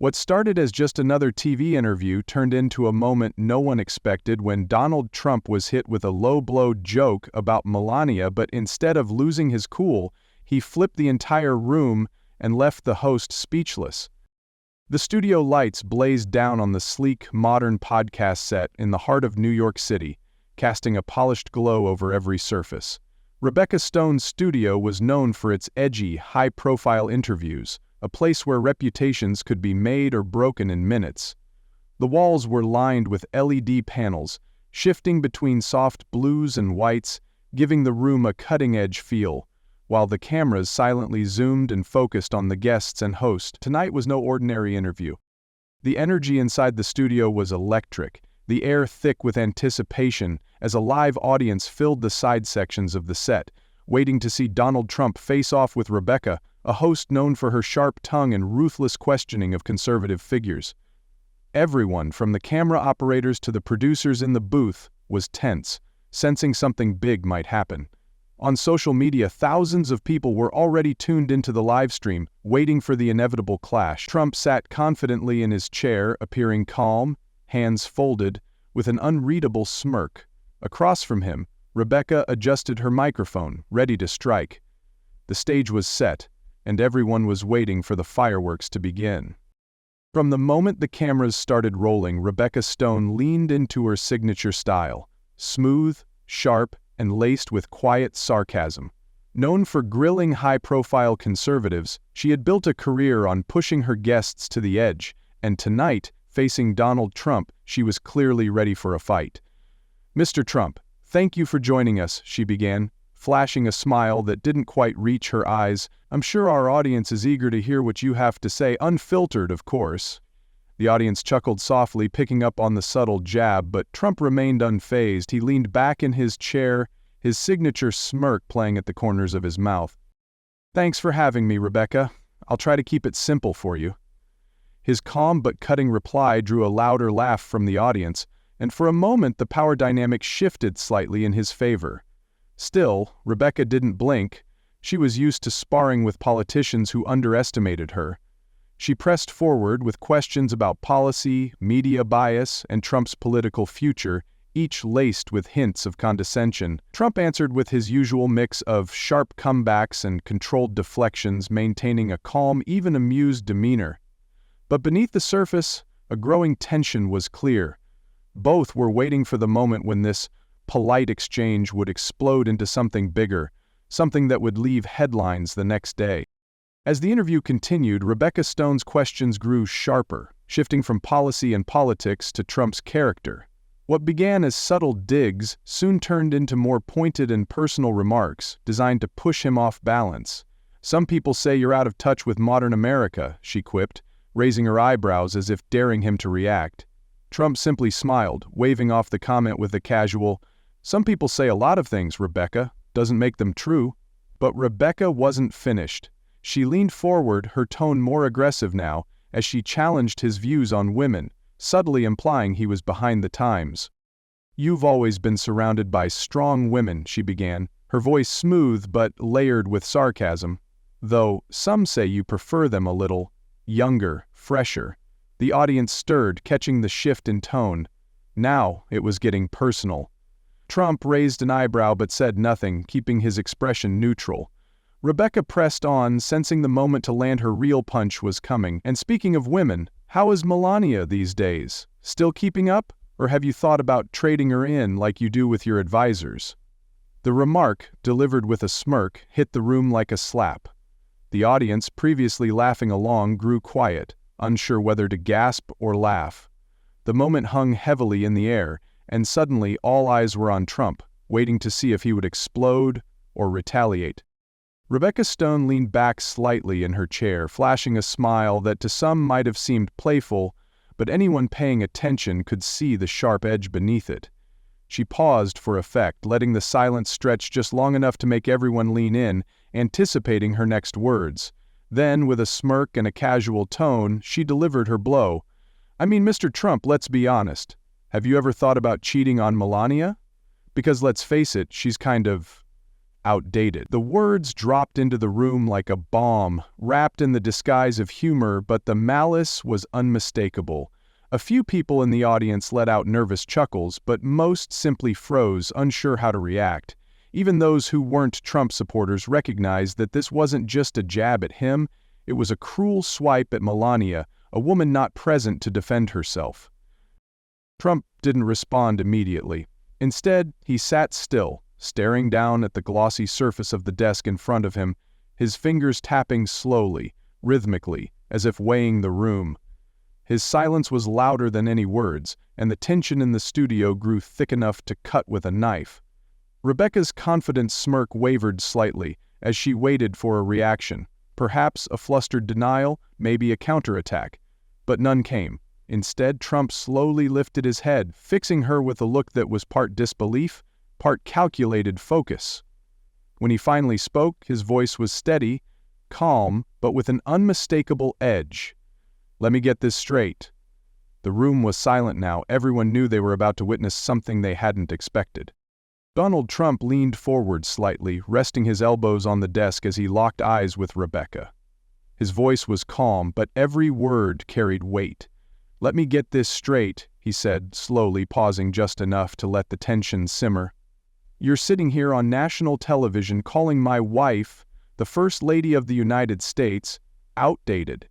What started as just another TV interview turned into a moment no one expected when Donald Trump was hit with a low-blow joke about Melania, but instead of losing his cool, he flipped the entire room and left the host speechless. The studio lights blazed down on the sleek, modern podcast set in the heart of New York City, casting a polished glow over every surface. Rebecca Stone's studio was known for its edgy, high-profile interviews, a place where reputations could be made or broken in minutes. The walls were lined with LED panels, shifting between soft blues and whites, giving the room a cutting-edge feel, while the cameras silently zoomed and focused on the guests and host. Tonight was no ordinary interview. The energy inside the studio was electric, the air thick with anticipation as a live audience filled the side sections of the set, waiting to see Donald Trump face off with Rebecca, a host known for her sharp tongue and ruthless questioning of conservative figures. Everyone, from the camera operators to the producers in the booth, was tense, sensing something big might happen. On social media, thousands of people were already tuned into the live stream, waiting for the inevitable clash. Trump sat confidently in his chair, appearing calm, hands folded, with an unreadable smirk. Across from him, Rebecca adjusted her microphone, ready to strike. The stage was set, and everyone was waiting for the fireworks to begin. From the moment the cameras started rolling, Rebecca Stone leaned into her signature style, smooth, sharp, and laced with quiet sarcasm. Known for grilling high-profile conservatives, she had built a career on pushing her guests to the edge, and tonight, facing Donald Trump, she was clearly ready for a fight. "Mr. Trump, thank you for joining us," she began, flashing a smile that didn't quite reach her eyes. "I'm sure our audience is eager to hear what you have to say, unfiltered, of course." The audience chuckled softly, picking up on the subtle jab, but Trump remained unfazed. He leaned back in his chair, his signature smirk playing at the corners of his mouth. "Thanks for having me, Rebecca. I'll try to keep it simple for you." His calm but cutting reply drew a louder laugh from the audience, and for a moment the power dynamic shifted slightly in his favor. Still, Rebecca didn't blink. She was used to sparring with politicians who underestimated her. She pressed forward with questions about policy, media bias, and Trump's political future, each laced with hints of condescension. Trump answered with his usual mix of sharp comebacks and controlled deflections, maintaining a calm, even amused demeanor. But beneath the surface, a growing tension was clear. Both were waiting for the moment when this polite exchange would explode into something bigger, something that would leave headlines the next day. As the interview continued, Rebecca Stone's questions grew sharper, shifting from policy and politics to Trump's character. What began as subtle digs soon turned into more pointed and personal remarks, designed to push him off balance. "Some people say you're out of touch with modern America," she quipped, raising her eyebrows as if daring him to react. Trump simply smiled, waving off the comment with a casual, "Some people say a lot of things, Rebecca. Doesn't make them true." But Rebecca wasn't finished. She leaned forward, her tone more aggressive now, as she challenged his views on women, subtly implying he was behind the times. "You've always been surrounded by strong women," she began, her voice smooth but layered with sarcasm. "Though some say you prefer them a little younger, fresher." The audience stirred, catching the shift in tone. Now it was getting personal. Trump raised an eyebrow but said nothing, keeping his expression neutral. Rebecca pressed on, sensing the moment to land her real punch was coming. "And speaking of women, how is Melania these days? Still keeping up? Or have you thought about trading her in like you do with your advisors?" The remark, delivered with a smirk, hit the room like a slap. The audience, previously laughing along, grew quiet, unsure whether to gasp or laugh. The moment hung heavily in the air, and suddenly all eyes were on Trump, waiting to see if he would explode or retaliate. Rebecca Stone leaned back slightly in her chair, flashing a smile that to some might have seemed playful, but anyone paying attention could see the sharp edge beneath it. She paused for effect, letting the silence stretch just long enough to make everyone lean in, anticipating her next words. Then, with a smirk and a casual tone, she delivered her blow. "I mean, Mr. Trump, let's be honest. Have you ever thought about cheating on Melania? Because let's face it, she's kind of outdated. The words dropped into the room like a bomb, wrapped in the disguise of humor, but the malice was unmistakable. A few people in the audience let out nervous chuckles, but most simply froze, unsure how to react. Even those who weren't Trump supporters recognized that this wasn't just a jab at him, it was a cruel swipe at Melania, a woman not present to defend herself. Trump didn't respond immediately. Instead, he sat still, staring down at the glossy surface of the desk in front of him, his fingers tapping slowly, rhythmically, as if weighing the room. His silence was louder than any words, and the tension in the studio grew thick enough to cut with a knife. Rebecca's confident smirk wavered slightly as she waited for a reaction, perhaps a flustered denial, maybe a counterattack. But none came. Instead, Trump slowly lifted his head, fixing her with a look that was part disbelief, part calculated focus. When he finally spoke, his voice was steady, calm, but with an unmistakable edge. "Let me get this straight." The room was silent now. Everyone knew they were about to witness something they hadn't expected. Donald Trump leaned forward slightly, resting his elbows on the desk as he locked eyes with Rebecca. His voice was calm, but every word carried weight. "Let me get this straight," he said, slowly pausing just enough to let the tension simmer. "You're sitting here on national television calling my wife, the First Lady of the United States, outdated."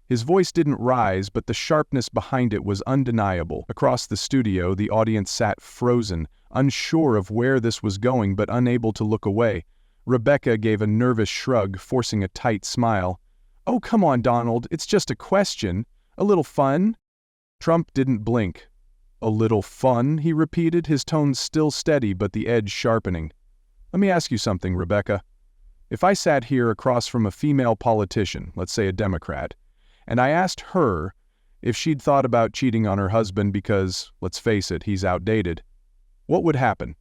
His voice didn't rise, but the sharpness behind it was undeniable. Across the studio, the audience sat frozen, unsure of where this was going but unable to look away. Rebecca gave a nervous shrug, forcing a tight smile. "Oh, come on, Donald, it's just a question. A little fun?" Trump didn't blink. "A little fun," he repeated, his tone still steady but the edge sharpening. "Let me ask you something, Rebecca. If I sat here across from a female politician, let's say a Democrat, and I asked her if she'd thought about cheating on her husband because, let's face it, he's outdated, what would happen?"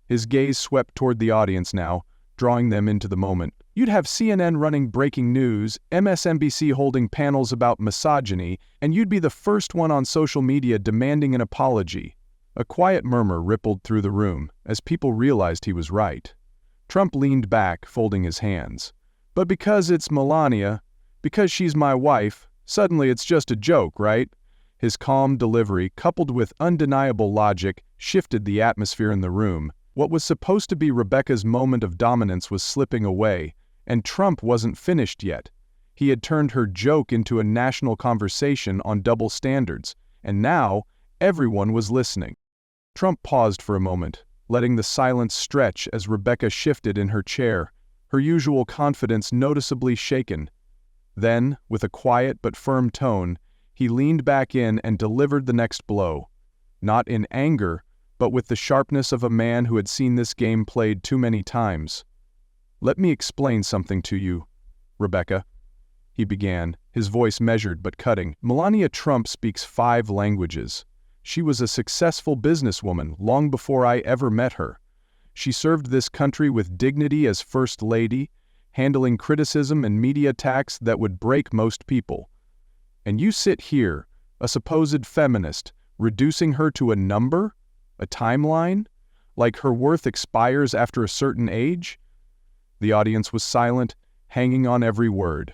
His gaze swept toward the audience now, drawing them into the moment. "You'd have CNN running breaking news, MSNBC holding panels about misogyny, and you'd be the first one on social media demanding an apology." A quiet murmur rippled through the room as people realized he was right. Trump leaned back, folding his hands. "But because it's Melania, because she's my wife, suddenly it's just a joke, right?" His calm delivery, coupled with undeniable logic, shifted the atmosphere in the room. What was supposed to be Rebecca's moment of dominance was slipping away, and Trump wasn't finished yet. He had turned her joke into a national conversation on double standards, and now everyone was listening. Trump paused for a moment, letting the silence stretch as Rebecca shifted in her chair, her usual confidence noticeably shaken. Then, with a quiet but firm tone, he leaned back in and delivered the next blow. Not in anger, but with the sharpness of a man who had seen this game played too many times. "Let me explain something to you, Rebecca," he began, his voice measured but cutting. "Melania Trump speaks 5 languages. She was a successful businesswoman long before I ever met her. She served this country with dignity as First Lady, handling criticism and media attacks that would break most people. And you sit here, a supposed feminist, reducing her to a number? A timeline? Like her worth expires after a certain age?" The audience was silent, hanging on every word.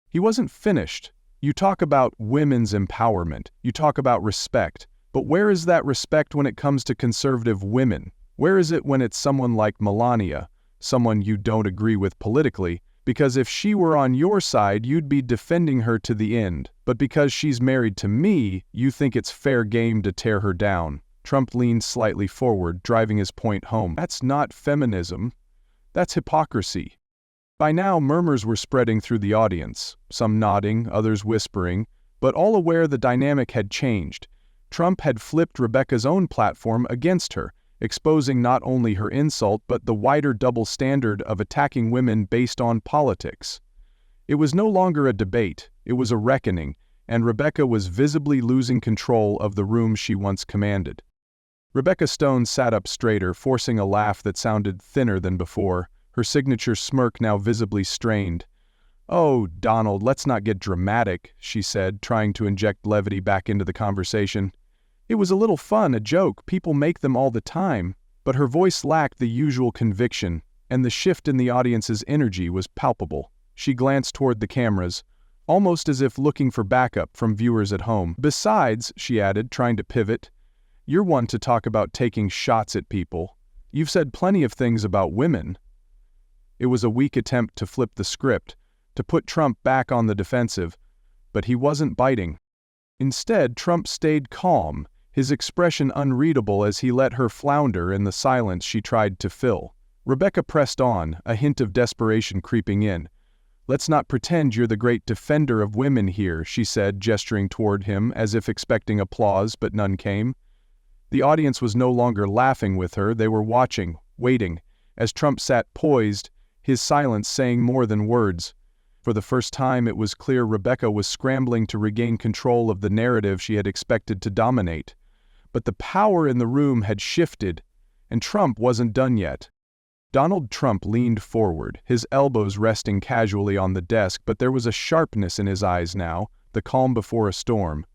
He wasn't finished. "You talk about women's empowerment. You talk about respect. But where is that respect when it comes to conservative women? Where is it when it's someone like Melania, someone you don't agree with politically? Because if she were on your side, you'd be defending her to the end. But because she's married to me, you think it's fair game to tear her down." Trump leaned slightly forward, driving his point home. "That's not feminism. That's hypocrisy." By now, murmurs were spreading through the audience, some nodding, others whispering, but all aware the dynamic had changed. Trump had flipped Rebecca's own platform against her, exposing not only her insult but the wider double standard of attacking women based on politics. It was no longer a debate, it was a reckoning, and Rebecca was visibly losing control of the room she once commanded. Rebecca Stone sat up straighter, forcing a laugh that sounded thinner than before, her signature smirk now visibly strained. "Oh, Donald, let's not get dramatic," she said, trying to inject levity back into the conversation. "It was a little fun, a joke, people make them all the time." But her voice lacked the usual conviction. and the shift in the audience's energy was palpable. She glanced toward the cameras, almost as if looking for backup from viewers at home. "Besides," she added, trying to pivot, "you're one to talk about taking shots at people. You've said plenty of things about women." It was a weak attempt to flip the script, to put Trump back on the defensive, but he wasn't biting. Instead, Trump stayed calm, his expression unreadable as he let her flounder in the silence she tried to fill. Rebecca pressed on, a hint of desperation creeping in. "Let's not pretend you're the great defender of women here," she said, gesturing toward him as if expecting applause, but none came. The audience was no longer laughing with her, they were watching, waiting, as Trump sat poised, his silence saying more than words. For the first time it was clear Rebecca was scrambling to regain control of the narrative she had expected to dominate. But the power in the room had shifted, and Trump wasn't done yet. Donald Trump leaned forward, his elbows resting casually on the desk, but there was a sharpness in his eyes now, the calm before a storm.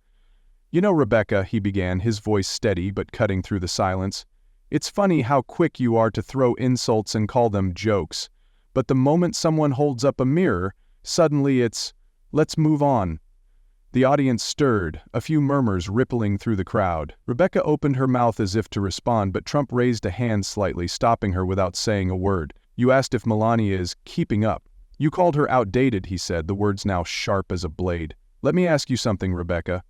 "You know, Rebecca," he began, his voice steady but cutting through the silence, "it's funny how quick you are to throw insults and call them jokes. But the moment someone holds up a mirror, suddenly it's, 'Let's move on.'" The audience stirred, a few murmurs rippling through the crowd. Rebecca opened her mouth as if to respond, but Trump raised a hand slightly, stopping her without saying a word. "You asked if Melania is keeping up. You called her outdated," he said, the words now sharp as a blade. "Let me ask you something, Rebecca.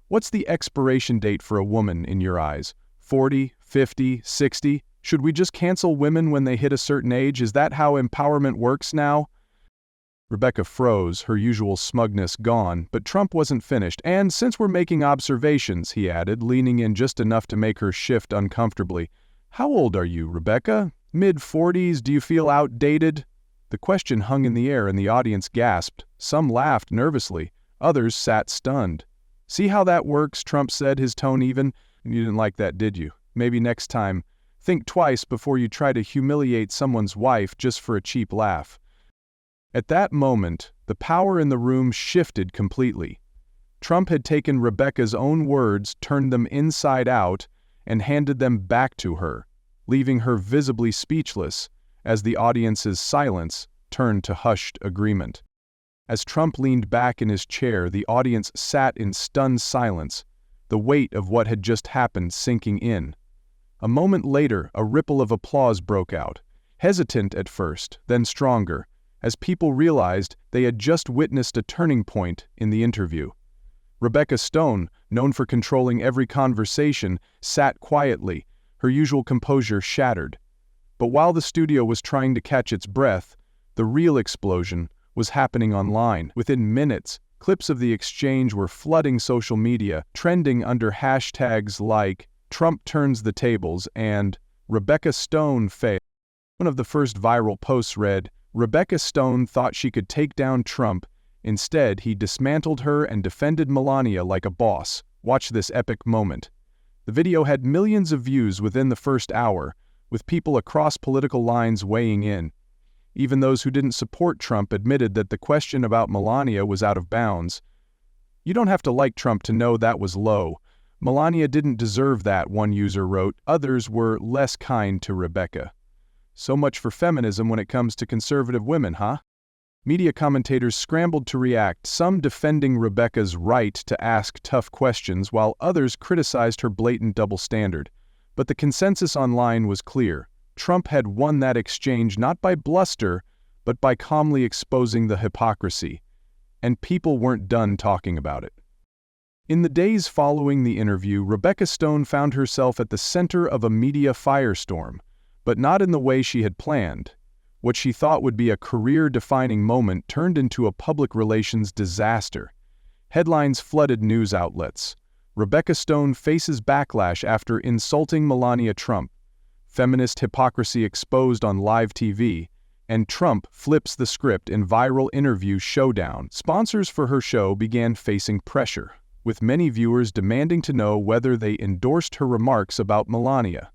What's the expiration date for a woman in your eyes? 40, 50, 60? Should we just cancel women when they hit a certain age? Is that how empowerment works now?" Rebecca froze, her usual smugness gone, but Trump wasn't finished. "And since we're making observations," he added, leaning in just enough to make her shift uncomfortably, "how old are you, Rebecca? Mid-40s? Do you feel outdated?" The question hung in the air and the audience gasped. Some laughed nervously, others sat stunned. "See how that works?" Trump said, his tone even. "You didn't like that, did you? Maybe next time. Think twice before you try to humiliate someone's wife just for a cheap laugh." At that moment, the power in the room shifted completely. Trump had taken Rebecca's own words, turned them inside out, and handed them back to her, leaving her visibly speechless, as the audience's silence turned to hushed agreement. As Trump leaned back in his chair, the audience sat in stunned silence, the weight of what had just happened sinking in. A moment later, a ripple of applause broke out, hesitant at first, then stronger, as people realized they had just witnessed a turning point in the interview. Rebecca Stone, known for controlling every conversation, sat quietly, her usual composure shattered. But while the studio was trying to catch its breath, the real explosion was happening online. Within minutes, clips of the exchange were flooding social media, trending under hashtags like "Trump turns the tables" and "Rebecca Stone failed." One of the first viral posts read, "Rebecca Stone thought she could take down Trump. Instead, he dismantled her and defended Melania like a boss. Watch this epic moment." The video had millions of views within the first hour, with people across political lines weighing in. Even those who didn't support Trump admitted that the question about Melania was out of bounds. "You don't have to like Trump to know that was low. Melania didn't deserve that," one user wrote. Others were less kind to Rebecca. "So much for feminism when it comes to conservative women, huh?" Media commentators scrambled to react, some defending Rebecca's right to ask tough questions while others criticized her blatant double standard. But the consensus online was clear. Trump had won that exchange not by bluster, but by calmly exposing the hypocrisy. And people weren't done talking about it. In the days following the interview, Rebecca Stone found herself at the center of a media firestorm, but not in the way she had planned. What she thought would be a career-defining moment turned into a public relations disaster. Headlines flooded news outlets. Rebecca Stone faces backlash after insulting Melania Trump. Feminist hypocrisy exposed on live TV. And Trump flips the script in viral interview showdown. Sponsors for her show began facing pressure, with many viewers demanding to know whether they endorsed her remarks about Melania.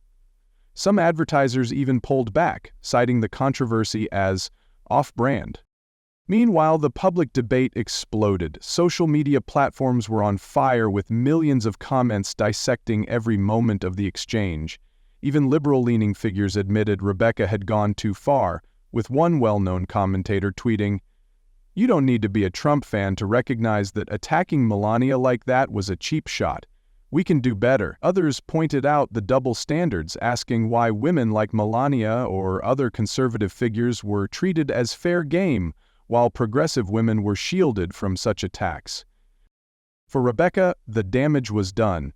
Some advertisers even pulled back, citing the controversy as off-brand. Meanwhile, the public debate exploded. Social media platforms were on fire with millions of comments dissecting every moment of the exchange. Even liberal-leaning figures admitted Rebecca had gone too far, with one well-known commentator tweeting, "You don't need to be a Trump fan to recognize that attacking Melania like that was a cheap shot. We can do better." Others pointed out the double standards, asking why women like Melania or other conservative figures were treated as fair game, while progressive women were shielded from such attacks. For Rebecca, the damage was done.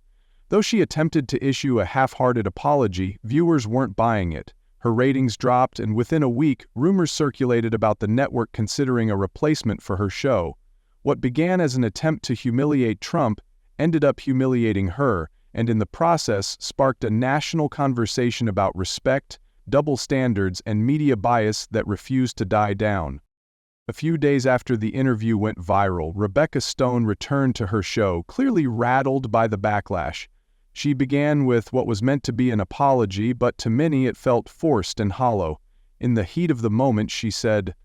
Though she attempted to issue a half-hearted apology, viewers weren't buying it. Her ratings dropped, and within a week, rumors circulated about the network considering a replacement for her show. What began as an attempt to humiliate Trump ended up humiliating her, and in the process sparked a national conversation about respect, double standards, and media bias that refused to die down. A few days after the interview went viral, Rebecca Stone returned to her show, clearly rattled by the backlash. She began with what was meant to be an apology, but to many it felt forced and hollow. In the heat of the moment, she said,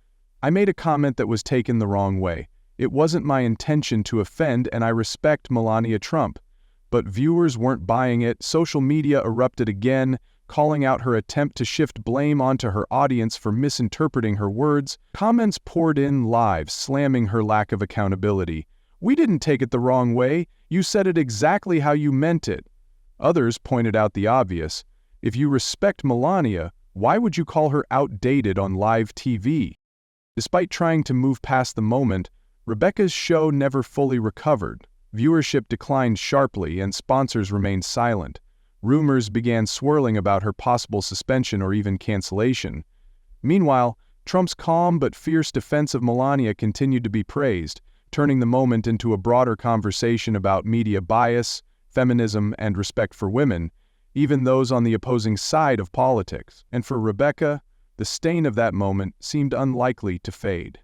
"I made a comment that was taken the wrong way. It wasn't my intention to offend, and I respect Melania Trump." But viewers weren't buying it. Social media erupted again, calling out her attempt to shift blame onto her audience for misinterpreting her words. Comments poured in live, slamming her lack of accountability. "We didn't take it the wrong way. You said it exactly how you meant it." Others pointed out the obvious. If you respect Melania, why would you call her outdated on live TV? Despite trying to move past the moment, Rebecca's show never fully recovered. Viewership declined sharply and sponsors remained silent. Rumors began swirling about her possible suspension or even cancellation. Meanwhile, Trump's calm but fierce defense of Melania continued to be praised, turning the moment into a broader conversation about media bias, feminism, and respect for women, even those on the opposing side of politics. And for Rebecca, the stain of that moment seemed unlikely to fade.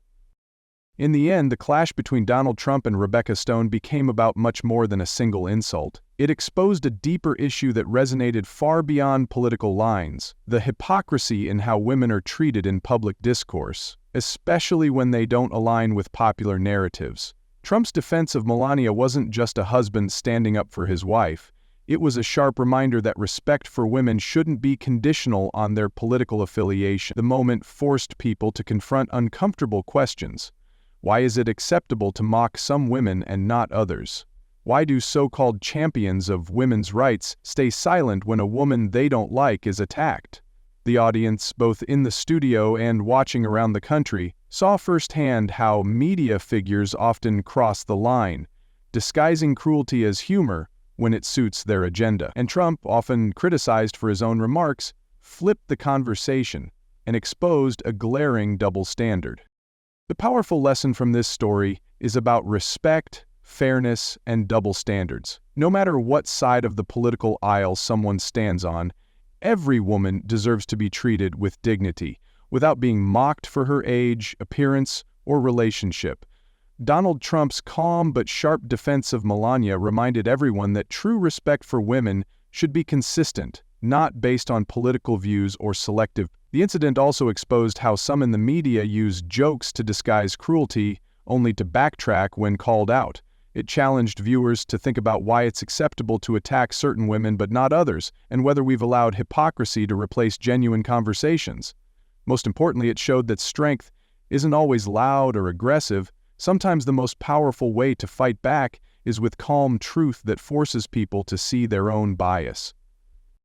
In the end, the clash between Donald Trump and Rebecca Stone became about much more than a single insult. It exposed a deeper issue that resonated far beyond political lines: the hypocrisy in how women are treated in public discourse, especially when they don't align with popular narratives. Trump's defense of Melania wasn't just a husband standing up for his wife. It was a sharp reminder that respect for women shouldn't be conditional on their political affiliation. The moment forced people to confront uncomfortable questions. Why is it acceptable to mock some women and not others? Why do so-called champions of women's rights stay silent when a woman they don't like is attacked? The audience, both in the studio and watching around the country, saw firsthand how media figures often cross the line, disguising cruelty as humor when it suits their agenda. And Trump, often criticized for his own remarks, flipped the conversation and exposed a glaring double standard. The powerful lesson from this story is about respect, fairness, and double standards. No matter what side of the political aisle someone stands on, every woman deserves to be treated with dignity, without being mocked for her age, appearance, or relationship. Donald Trump's calm but sharp defense of Melania reminded everyone that true respect for women should be consistent, not based on political views or selective. The incident also exposed how some in the media use jokes to disguise cruelty, only to backtrack when called out. It challenged viewers to think about why it's acceptable to attack certain women but not others, and whether we've allowed hypocrisy to replace genuine conversations. Most importantly, it showed that strength isn't always loud or aggressive. Sometimes the most powerful way to fight back is with calm truth that forces people to see their own bias.